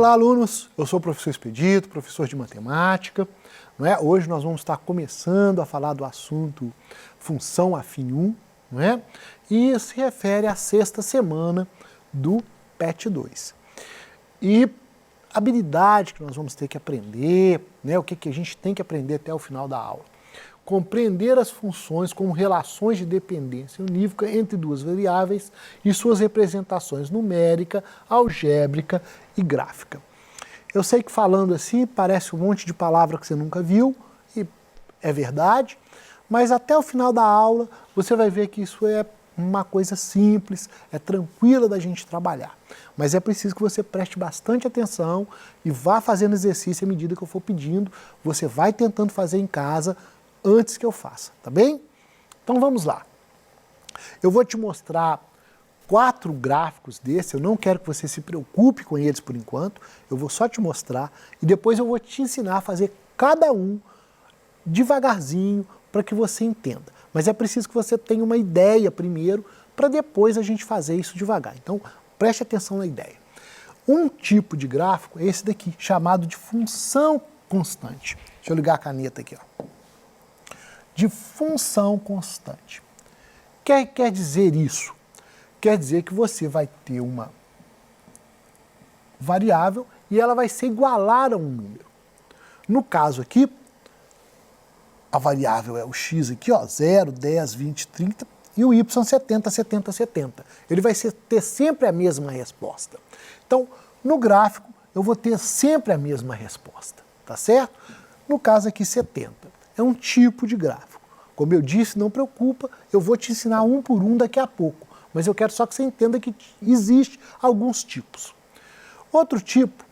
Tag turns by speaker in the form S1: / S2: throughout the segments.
S1: Olá, alunos! Eu sou o professor Expedito, professor de matemática. Não é? Hoje nós vamos estar começando a falar do assunto função afim 1, não é? E se refere à sexta semana do PET 2. E a habilidade que nós vamos ter que aprender, né? O que a gente tem que aprender até o final da aula. Compreender as funções como relações de dependência unívoca entre duas variáveis e suas representações numérica, algébrica e gráfica. Eu sei que falando assim parece um monte de palavra que você nunca viu, e é verdade, mas até o final da aula você vai ver que isso é uma coisa simples, é tranquila da gente trabalhar. Mas é preciso que você preste bastante atenção e vá fazendo exercício à medida que eu for pedindo, você vai tentando fazer em casa antes que eu faça, tá bem? Então vamos lá. Eu vou te mostrar 4 gráficos desses, eu não quero que você se preocupe com eles por enquanto, eu vou só te mostrar e depois eu vou te ensinar a fazer cada um devagarzinho para que você entenda. Mas é preciso que você tenha uma ideia primeiro para depois a gente fazer isso devagar. Então preste atenção na ideia. Um tipo de gráfico é esse daqui, chamado de função constante. Deixa eu ligar a caneta aqui, ó. De função constante. Quer dizer isso? Quer dizer que você vai ter uma variável e ela vai ser igualar a um número. No caso aqui, a variável é o x aqui, ó, 0, 10, 20, 30, e o y 70, 70, 70. Ele vai ter sempre a mesma resposta. Então, no gráfico, eu vou ter sempre a mesma resposta, tá certo? No caso aqui, 70. É um tipo de gráfico. Como eu disse, não preocupa, eu vou te ensinar um por um daqui a pouco. Mas eu quero só que você entenda que existe alguns tipos. Outro tipo,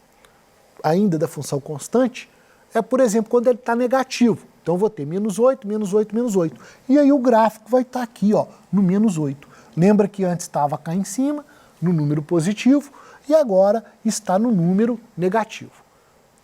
S1: ainda da função constante, é, por exemplo, quando ele está negativo. Então eu vou ter menos 8, menos 8, menos 8. E aí o gráfico vai estar aqui, ó, no menos 8. Lembra que antes estava cá em cima, no número positivo, e agora está no número negativo.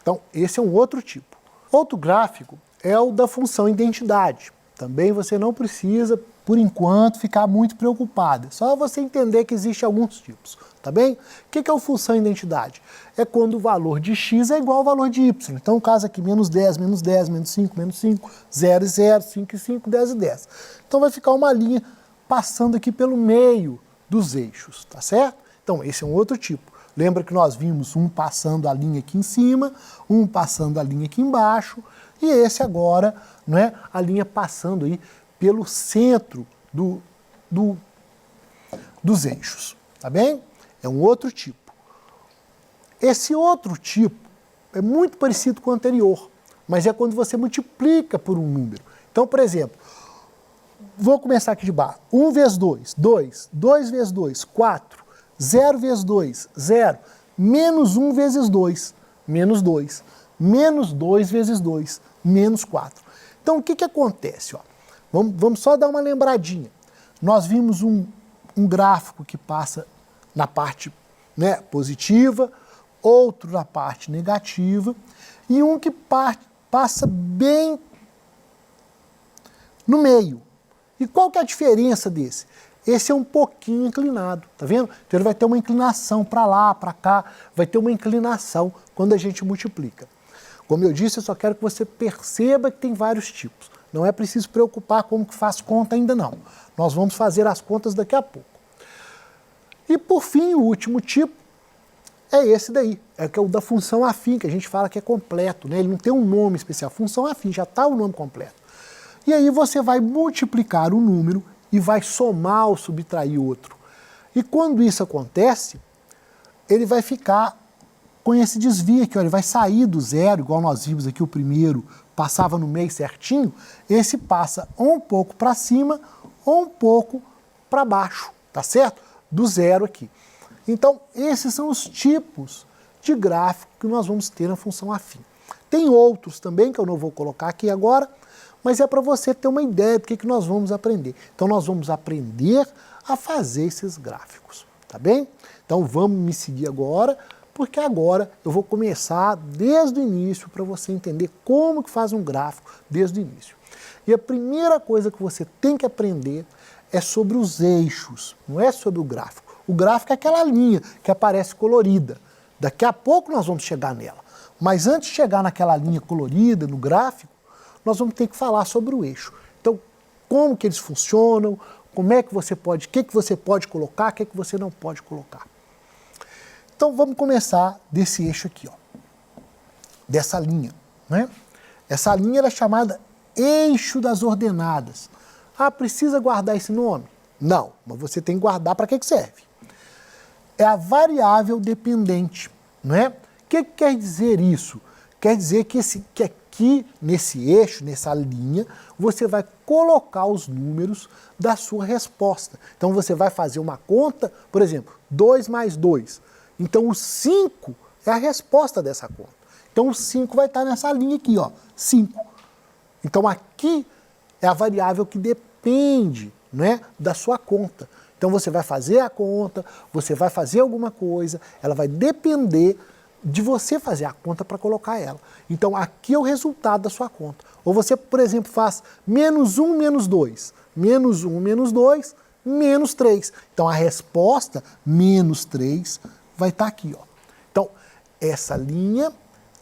S1: Então esse é um outro tipo. Outro gráfico é o da função identidade. Também você não precisa, por enquanto, ficar muito preocupado. É só você entender que existem alguns tipos, tá bem? O que é a função identidade? É quando o valor de x é igual ao valor de y. Então, no caso aqui, menos 10, menos 10, menos 5, menos 5, 0 e 0, 5 e 5, 10 e 10. Então, vai ficar uma linha passando aqui pelo meio dos eixos, tá certo? Então, esse é um outro tipo. Lembra que nós vimos um passando a linha aqui em cima, um passando a linha aqui embaixo, e esse agora, não é, a linha passando aí pelo centro dos eixos, tá bem? É um outro tipo. Esse outro tipo é muito parecido com o anterior, mas é quando você multiplica por um número. Então, por exemplo, vou começar aqui de baixo. 1 vezes 2, 2. 2 vezes 2, 4. 0 vezes 2, 0. Menos 1 vezes 2, menos 2. Menos 2 vezes 2, menos 4. Então, o que acontece? Ó? Vamos só dar uma lembradinha. Nós vimos um gráfico que passa na parte, né, positiva, outro na parte negativa, e um que passa bem no meio. E qual que é a diferença desse? Esse é um pouquinho inclinado, tá vendo? Então ele vai ter uma inclinação para lá, para cá, vai ter uma inclinação quando a gente multiplica. Como eu disse, eu só quero que você perceba que tem vários tipos. Não é preciso preocupar como que faz conta ainda não. Nós vamos fazer as contas daqui a pouco. E por fim, o último tipo é esse daí, é que é o da função afim, que a gente fala que é completo, né? Ele não tem um nome especial, função afim, já está o nome completo. E aí você vai multiplicar o número e vai somar ou subtrair outro. E quando isso acontece, ele vai ficar com esse desvio aqui, ó, ele vai sair do zero, igual nós vimos aqui o primeiro, passava no meio certinho, esse passa ou um pouco para cima ou um pouco para baixo, tá certo? Do zero aqui. Então, esses são os tipos de gráfico que nós vamos ter na função afim. Tem outros também, que eu não vou colocar aqui agora, mas é para você ter uma ideia do que nós vamos aprender. Então, nós vamos aprender a fazer esses gráficos, tá bem? Então, vamos me seguir agora, porque agora eu vou começar desde o início para você entender como que faz um gráfico desde o início. E a primeira coisa que você tem que aprender é sobre os eixos, não é sobre o gráfico. O gráfico é aquela linha que aparece colorida. Daqui a pouco nós vamos chegar nela. Mas antes de chegar naquela linha colorida, no gráfico, nós vamos ter que falar sobre o eixo. Então, como que eles funcionam, como é que você pode, o que você pode colocar, o que você não pode colocar. Então, vamos começar desse eixo aqui, ó, dessa linha, né? Essa linha era chamada eixo das ordenadas. Ah, precisa guardar esse nome? Não, mas você tem que guardar para que serve. É a variável dependente, não é? O que quer dizer isso? Quer dizer que aqui nesse eixo, nessa linha, você vai colocar os números da sua resposta. Então você vai fazer uma conta, por exemplo, 2 mais 2. Então o 5 é a resposta dessa conta. Então o 5 vai estar nessa linha aqui, ó, 5. Então aqui é a variável que depende, né, da sua conta. Então você vai fazer a conta, você vai fazer alguma coisa, ela vai depender de você fazer a conta para colocar ela. Então aqui é o resultado da sua conta. Ou você, por exemplo, faz menos 1, menos 2. Menos 1, menos 2, menos 3. Então a resposta, menos 3, vai estar aqui, ó. Então, essa linha,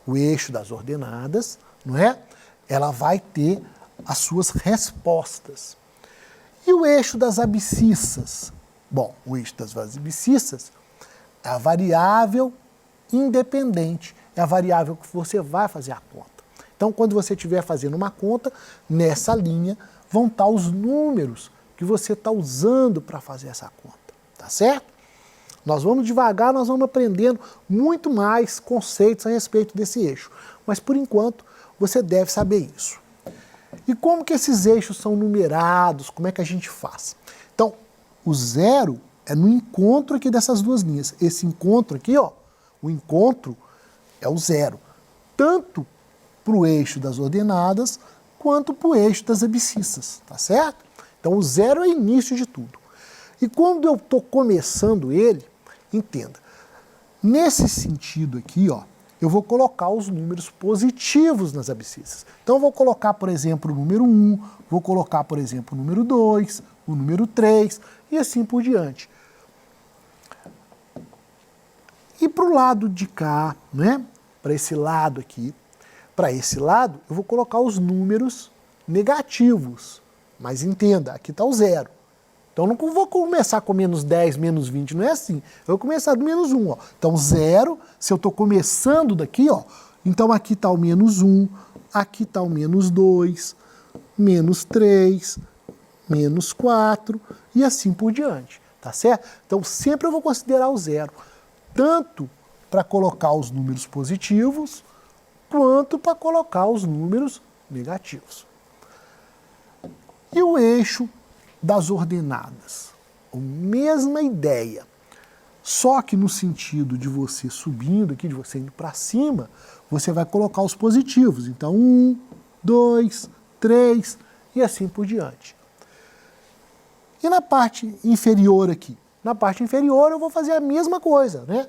S1: o eixo das ordenadas, não é? Ela vai ter as suas respostas. E o eixo das abscissas? Bom, o eixo das abscissas é a variável independente, é a variável que você vai fazer a conta. Então, quando você estiver fazendo uma conta, nessa linha vão estar os números que você está usando para fazer essa conta, tá certo? Nós vamos devagar, nós vamos aprendendo muito mais conceitos a respeito desse eixo. Mas, por enquanto, você deve saber isso. E como que esses eixos são numerados? Como é que a gente faz? Então, o 0 é no encontro aqui dessas duas linhas. Esse encontro aqui, ó, o encontro é o 0. Tanto para o eixo das ordenadas, quanto para o eixo das abscissas, tá certo? Então, o 0 é o início de tudo. E quando eu estou começando ele, entenda, nesse sentido aqui, ó, eu vou colocar os números positivos nas abscissas. Então, eu vou colocar, por exemplo, o número 1, vou colocar, por exemplo, o número 2, o número 3, e assim por diante. E para o lado de cá, né, para esse lado aqui, para esse lado, eu vou colocar os números negativos. Mas entenda, aqui está o 0. Então, eu não vou começar com menos 10, menos 20, não é assim. Eu vou começar do menos 1, ó. Então, 0, se eu estou começando daqui, ó, então aqui está o menos 1, aqui está o menos 2, menos 3, menos 4, e assim por diante, tá certo? Então, sempre eu vou considerar o 0, tanto para colocar os números positivos, quanto para colocar os números negativos. E o eixo das ordenadas? A mesma ideia, só que no sentido de você subindo aqui, de você indo para cima, você vai colocar os positivos. Então, 1, 2, 3 e assim por diante. E na parte inferior aqui? Na parte inferior eu vou fazer a mesma coisa, né?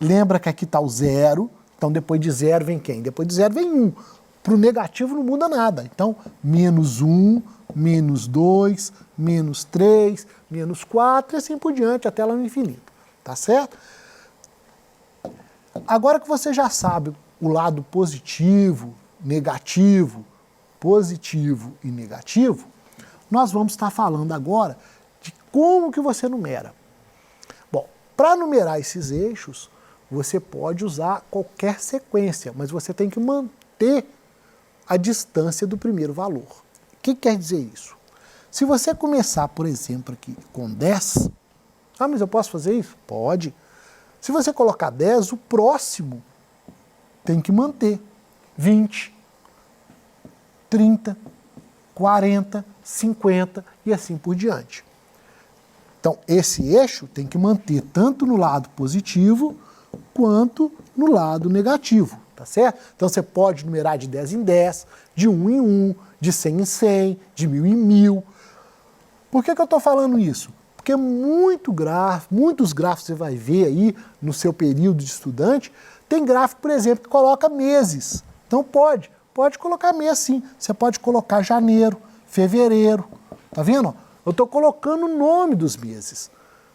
S1: Lembra que aqui está o 0, então depois de 0 vem quem? Depois de 0 vem 1. Para o negativo não muda nada. Então, menos 1, menos 2, menos 3, menos 4 e assim por diante, até lá no infinito. Tá certo? Agora que você já sabe o lado positivo e negativo, nós vamos estar falando agora de como que você numera. Bom, para numerar esses eixos, você pode usar qualquer sequência, mas você tem que manter a distância do primeiro valor. O que quer dizer isso? Se você começar, por exemplo, aqui com 10, mas eu posso fazer isso? Pode. Se você colocar 10, o próximo tem que manter 20, 30, 40, 50 e assim por diante. Então, esse eixo tem que manter tanto no lado positivo quanto no lado negativo, tá certo? Então, você pode numerar de 10 em 10, de 1 em 1, de 100 em 100, de 1000 em 1000. Por que eu estou falando isso? Porque muitos gráficos você vai ver aí no seu período de estudante, tem gráfico, por exemplo, que coloca meses. Então pode colocar mês sim. Você pode colocar janeiro, fevereiro. Tá vendo? Eu estou colocando o nome dos meses.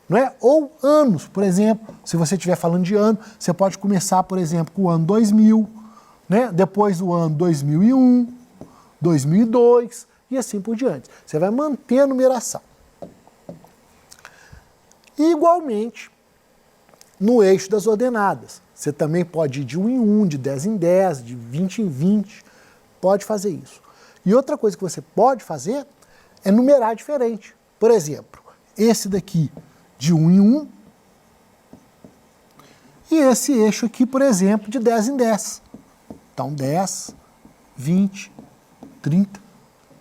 S1: não é? Ou anos, por exemplo, se você estiver falando de ano, você pode começar, por exemplo, com o ano 2000, né? Depois do ano 2001, 2002 e assim por diante. Você vai manter a numeração. E, igualmente, no eixo das ordenadas, você também pode ir de 1 em 1, de 10 em 10, de 20 em 20, pode fazer isso. E outra coisa que você pode fazer é numerar diferente. Por exemplo, esse daqui de 1 em 1 e esse eixo aqui, por exemplo, de 10 em 10. Então, 10, 20, 30,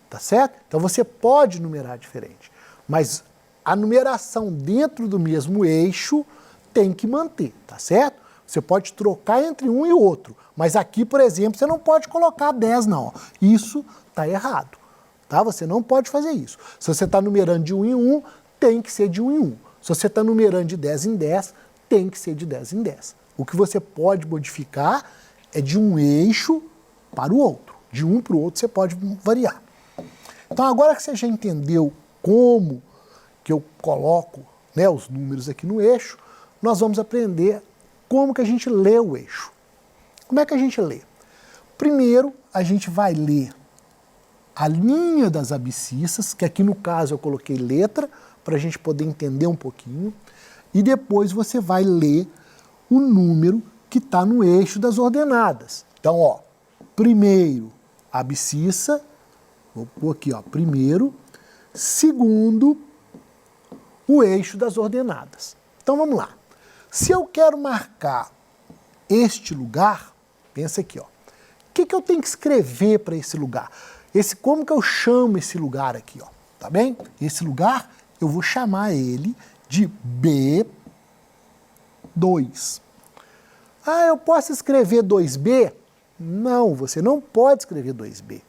S1: tá certo? Então, você pode numerar diferente, mas a numeração dentro do mesmo eixo tem que manter, tá certo? Você pode trocar entre um e outro, mas aqui, por exemplo, você não pode colocar 10 não. Isso está errado, tá? Você não pode fazer isso. Se você está numerando de 1 em 1, tem que ser de 1 em 1. Se você está numerando de 10 em 10, tem que ser de 10 em 10. O que você pode modificar é de um eixo para o outro. De um para o outro você pode variar. Então, agora que você já entendeu como que eu coloco, né, os números aqui no eixo, nós vamos aprender como que a gente lê o eixo. Como é que a gente lê? Primeiro, a gente vai ler a linha das abscissas, que aqui no caso eu coloquei letra, para a gente poder entender um pouquinho, e depois você vai ler o número que está no eixo das ordenadas. Então, ó, primeiro, abscissa, vou pôr aqui, ó, primeiro, segundo, o eixo das ordenadas. Então vamos lá. Se eu quero marcar este lugar, pensa aqui, ó. O que eu tenho que escrever para esse lugar? Como que eu chamo esse lugar aqui, ó? Tá bem? Esse lugar eu vou chamar ele de B2. Ah, eu posso escrever 2B? Não, você não pode escrever 2B.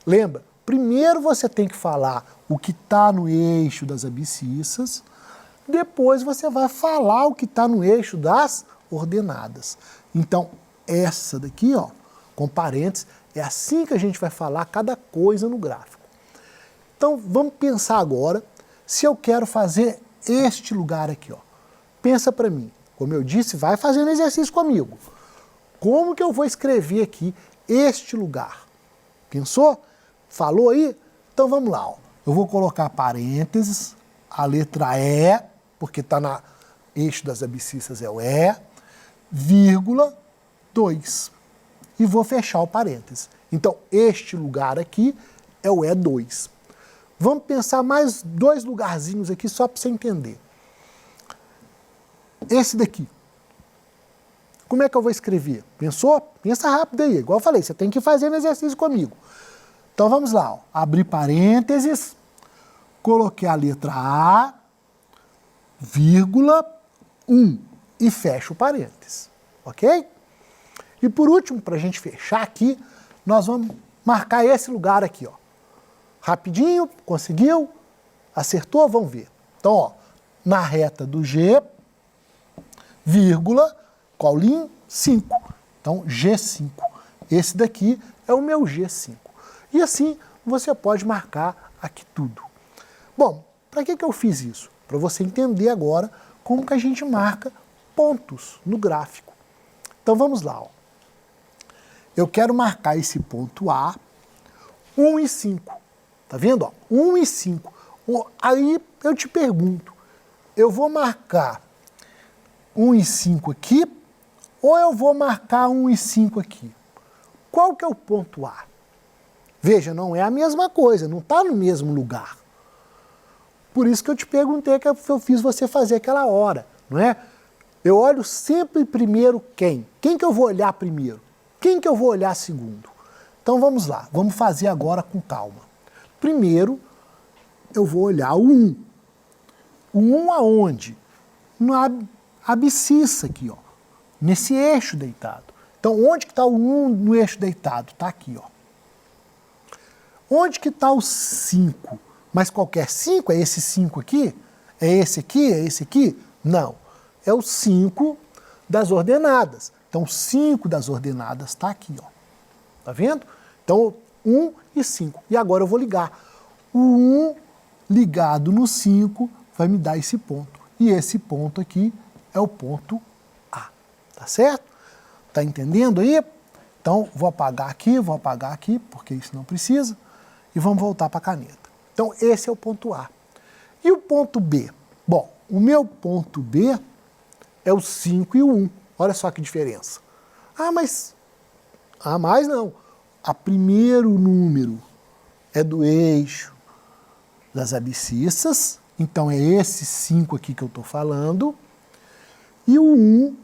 S1: Lembra? Primeiro você tem que falar o que está no eixo das abscissas, depois você vai falar o que está no eixo das ordenadas. Então, essa daqui, ó, com parênteses, é assim que a gente vai falar cada coisa no gráfico. Então, vamos pensar agora, se eu quero fazer este lugar aqui, ó. Pensa para mim, como eu disse, vai fazendo exercício comigo. Como que eu vou escrever aqui este lugar? Pensou? Falou aí? Então vamos lá, ó. Eu vou colocar parênteses, a letra E, porque está no eixo das abscissas é o E, vírgula, 2. E vou fechar o parênteses. Então, este lugar aqui é o E2. Vamos pensar mais 2 lugarzinhos aqui só para você entender. Esse daqui. Como é que eu vou escrever? Pensou? Pensa rápido aí. Igual eu falei, você tem que fazer um exercício comigo. Então vamos lá, ó. Abri parênteses, coloquei a letra A, vírgula, 1 e fecho o parênteses, ok? E por último, para a gente fechar aqui, nós vamos marcar esse lugar aqui, ó. Rapidinho, conseguiu? Acertou? Vamos ver. Então, ó, na reta do G, vírgula, colinho, 5. Então, G5. Esse daqui é o meu G5. E assim você pode marcar aqui tudo. Bom, para que eu fiz isso? Para você entender agora como que a gente marca pontos no gráfico. Então vamos lá. Ó. Eu quero marcar esse ponto A, 1 e 5. Tá vendo? Ó, 1 e 5. Aí eu te pergunto, eu vou marcar 1 e 5 aqui ou eu vou marcar 1 e 5 aqui? Qual que é o ponto A? Veja, não é a mesma coisa, não está no mesmo lugar. Por isso que eu te perguntei que eu fiz você fazer aquela hora, não é? Eu olho sempre primeiro quem? Quem que eu vou olhar primeiro? Quem que eu vou olhar segundo? Então vamos lá, vamos fazer agora com calma. Primeiro, eu vou olhar o 1. O 1 aonde? Na abscissa aqui, ó, nesse eixo deitado. Então onde que está o 1 no eixo deitado? Está aqui, ó. Onde que está o 5? Mas qualquer 5? É esse 5 aqui? É esse aqui? É esse aqui? Não. É o 5 das ordenadas. Então, o 5 das ordenadas está aqui, ó. Tá vendo? Então, 1 e 5. E agora eu vou ligar. O 1 ligado no 5 vai me dar esse ponto. e esse ponto aqui é o ponto A, tá certo? Tá entendendo aí? Então, vou apagar aqui, porque isso não precisa, e vamos voltar para a caneta. Então, esse é o ponto A. E o ponto B? Bom, o meu ponto B é o 5 e o 1. Olha só que diferença. Mas não. O primeiro número é do eixo das abscissas, então é esse 5 aqui que eu estou falando, e o 1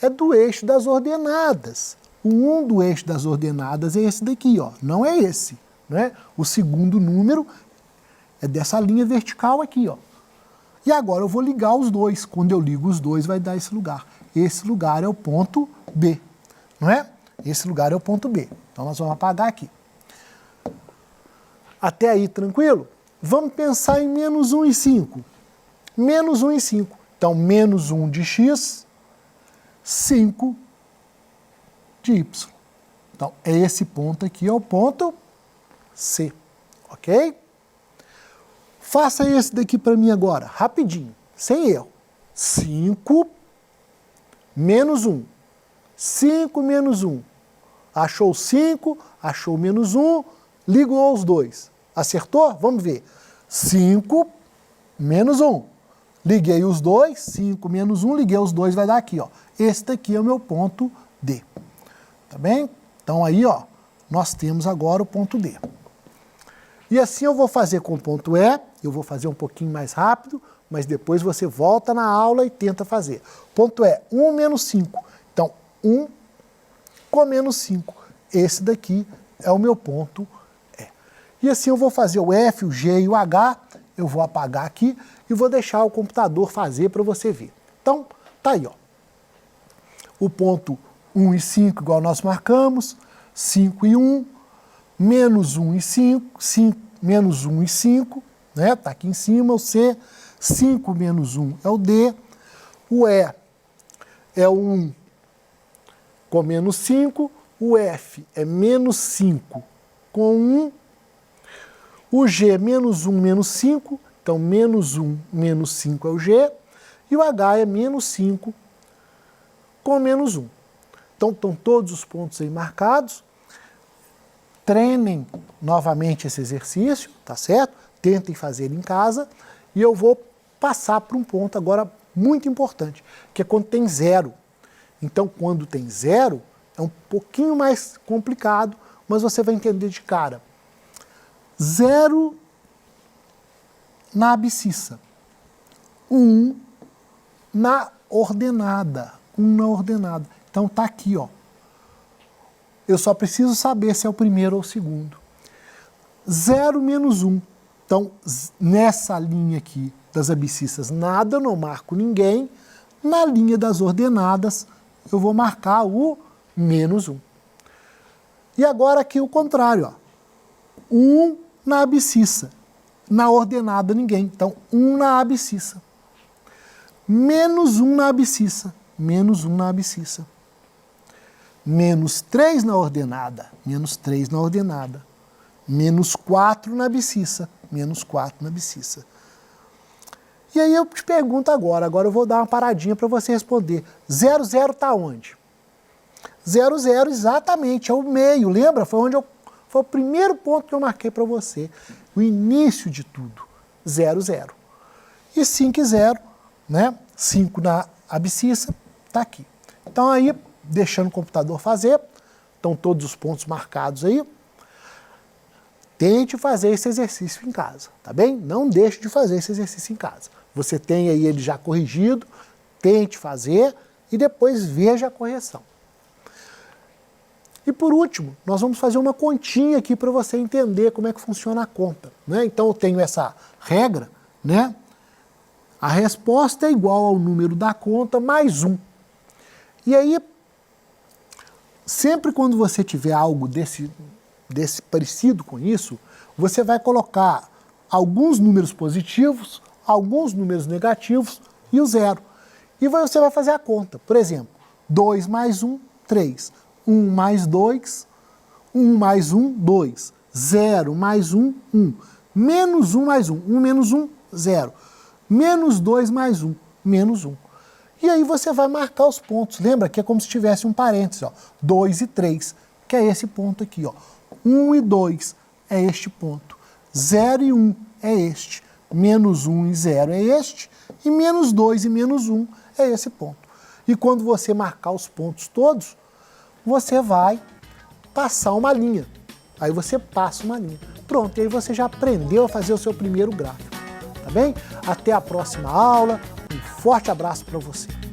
S1: é do eixo das ordenadas. O 1 do eixo das ordenadas é esse daqui, ó, não é esse. Né? O segundo número é dessa linha vertical aqui, ó. E agora eu vou ligar os dois. Quando eu ligo os dois, vai dar esse lugar. Esse lugar é o ponto B, não é? Esse lugar é o ponto B. Então nós vamos apagar aqui. Até aí, tranquilo? Vamos pensar em menos 1 e 5. Menos 1 e 5. Então, menos 1 de x, 5 de y. Então, é esse ponto aqui, é o ponto C, ok? Faça esse daqui para mim agora, rapidinho, sem erro. 5 menos 1. 5 menos 1. Achou 5, achou menos 1, ligou os dois. Acertou? Vamos ver. 5 menos 1. Liguei os dois, 5 menos 1, liguei os dois, vai dar aqui, ó. Esse daqui é o meu ponto D. Tá bem? Então aí, ó, nós temos agora o ponto D. E assim eu vou fazer com o ponto E, eu vou fazer um pouquinho mais rápido, mas depois você volta na aula e tenta fazer. Ponto E, 1 menos 5. Então, 1 com menos 5. Esse daqui é o meu ponto E. E assim eu vou fazer o F, o G e o H, eu vou apagar aqui e vou deixar o computador fazer para você ver. Então, tá aí, ó. O ponto 1 e 5, igual nós marcamos, 5 e 1, menos 1 e 5, menos 1 e 5, né? Tá aqui em cima o C, 5 menos 1 é o D, o E é o 1 com menos 5, o F é menos 5 com 1, o G menos 1 menos 5, então menos 1 menos 5 é o G, e o H é menos 5 com menos 1. Então estão todos os pontos aí marcados. Treinem novamente esse exercício, tá certo? Tentem fazer em casa. E eu vou passar para um ponto agora muito importante, que é quando tem zero. Então, quando tem zero, é um pouquinho mais complicado, mas você vai entender de cara. Zero na abscissa. 1 na ordenada. 1 na ordenada. Então, tá aqui, ó. Eu só preciso saber se é o primeiro ou o segundo. 0 menos 1. Então, nessa linha aqui das abscissas, nada, eu não marco ninguém. Na linha das ordenadas, eu vou marcar o menos 1. E agora aqui o contrário, ó. 1 na abscissa. Na ordenada, ninguém. Então, 1 na abscissa. Menos 1 na abscissa. Menos 1 na abscissa. Menos 3 na ordenada, menos 3 na ordenada. Menos 4 na abscissa, menos 4 na abscissa. E aí eu te pergunto agora eu vou dar uma paradinha para você responder. 0, 0 está onde? 0, 0 exatamente, é o meio, lembra? Foi o primeiro ponto que eu marquei para você. O início de tudo, 0, 0. E 5 e 0, né? 5 na abscissa, está aqui. Então aí, deixando o computador fazer, estão todos os pontos marcados aí. Tente fazer esse exercício em casa, tá bem? Não deixe de fazer esse exercício em casa. Você tem aí ele já corrigido, tente fazer e depois veja a correção. E por último, nós vamos fazer uma continha aqui para você entender como é que funciona a conta, né? Então eu tenho essa regra, né? A resposta é igual ao número da conta mais 1. E aí, sempre quando você tiver algo desse parecido com isso, você vai colocar alguns números positivos, alguns números negativos e o zero. E você vai fazer a conta. Por exemplo, 2 mais 1, 3. 1 mais 2, 1 mais 1, 2. 0 mais 1, 1. Menos 1 mais 1. 1 menos 1, 0. Menos 2 mais 1. menos 1. E aí você vai marcar os pontos. Lembra que é como se tivesse um parênteses, ó, 2 e 3, que é esse ponto aqui, ó. 1 e 2 é este ponto. 0 e 1 é este. Menos 1 e 0 é este. E menos 2 e menos 1 é esse ponto. E quando você marcar os pontos todos, você vai passar uma linha. Aí você passa uma linha. Pronto, e aí você já aprendeu a fazer o seu primeiro gráfico. Tá bem? Até a próxima aula. Um forte abraço para você.